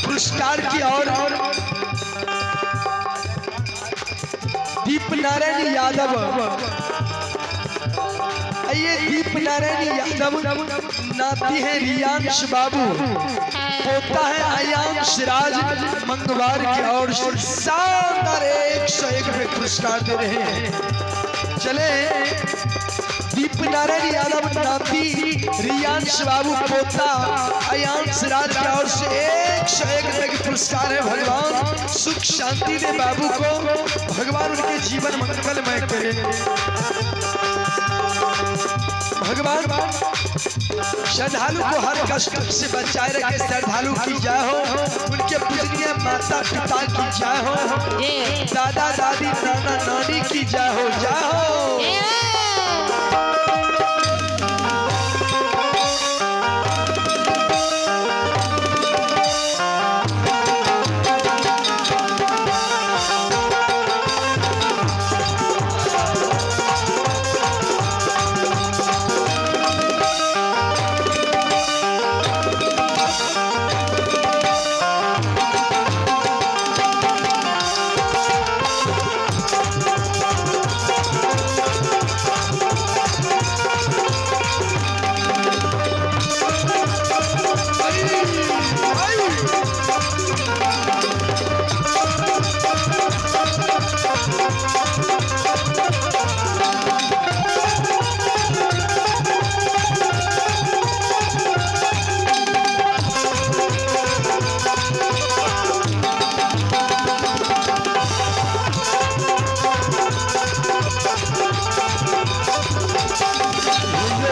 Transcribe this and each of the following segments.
पुरस्कार की और दीप नारायण यादव, ये दीप नारायण यादव नाती है रियांश बाबू, पोता है आयांश राज मंगवार की और शानदार 101 पे पुरस्कार दे रहे हैं। चले दीप नारायण यादव नाती रियांश बाबू, पोता आयांश राज की ओर से 101 के पुरस्कार है। भगवान सुख शांति दे बाबू को, भगवान उनके जीवन मंगलमय करे। भगवान श्रद्धालु को हर कष्ट से बचाए रखे, श्रद्धालु की जय हो, उनके पूजनीय माता पिता की जय हो, दादा दादी नाना नानी की जय हो, जय हो।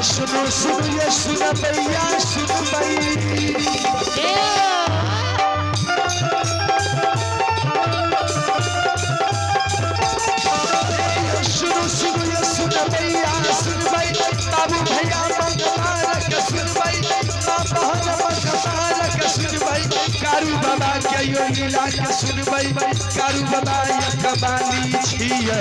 सुनो सुनो ये सुनो भैया, सुनो भाई, सुनो सुनो ये सुनो भैया, सुन भाई, बाबू भैया मंगवार का सुन भाई, बहन मंगवार का सुन भाई, कारू बाबा के यो लीला का सुन भाई, कारू बाबा ये कबाली छिया,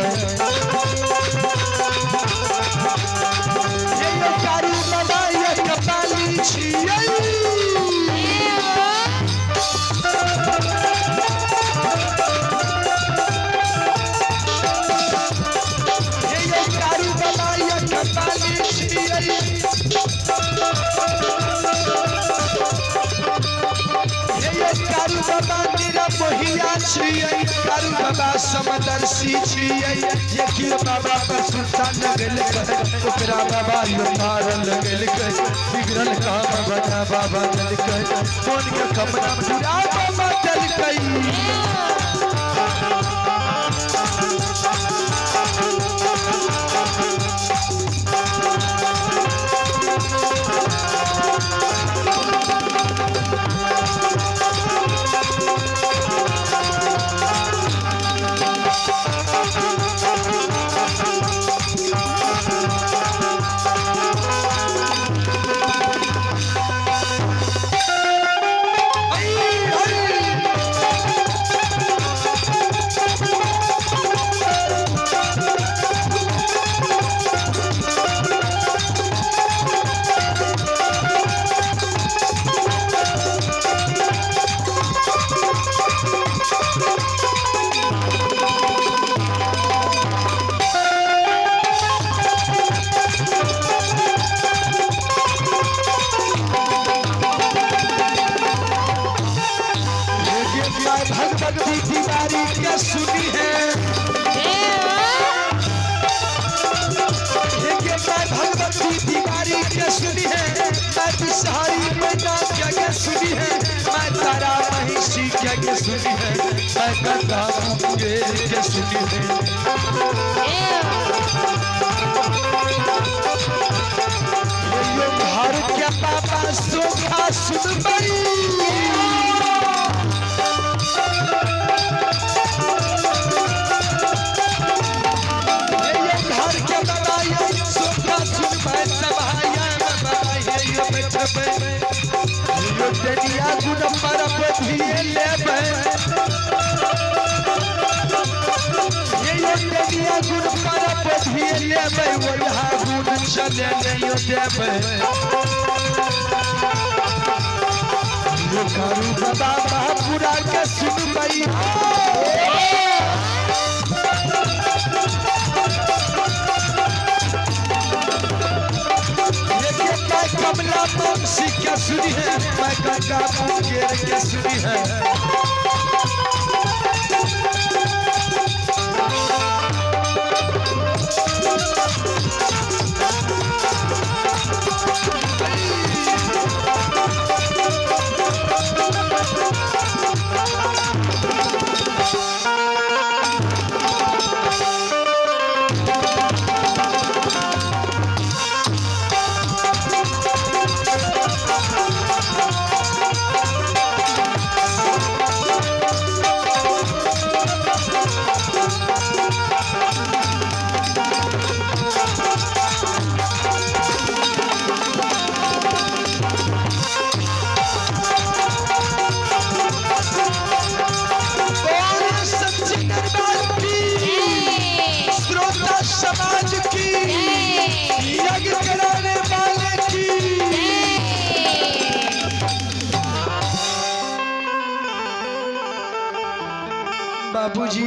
कारू बाबा ये कबाली छिया। कारू बाबा मेरा मोहिया छियै, कारू बाबा समदर्शी छियै, ये कि बाबा पर सुल्तान गेल कहे, ओकरा बाबा यो मारल गेल कहे, बिगड़ल काम बना बाबा जल कहे, फोन के कमरा में डुरा बाबा जल कहे। मुंगेर के सुनिए यो घर के पापा सोखा सुनबई ये घर के बाबा ये सोखा सुनबई सभाया में बाबा ये बैठबे यो दनिया गुण पर पथिए लेबे यो दनिया गुण पर पथिए लेबे वहा गुण चले नहीं देबे यो करू बाबा महापुरा के सुनबई कमला बंशी क्या सुनी है मैं गंगा मुंगेर के सुनी है समाज की यज्ञ कराने वाले की बाबूजी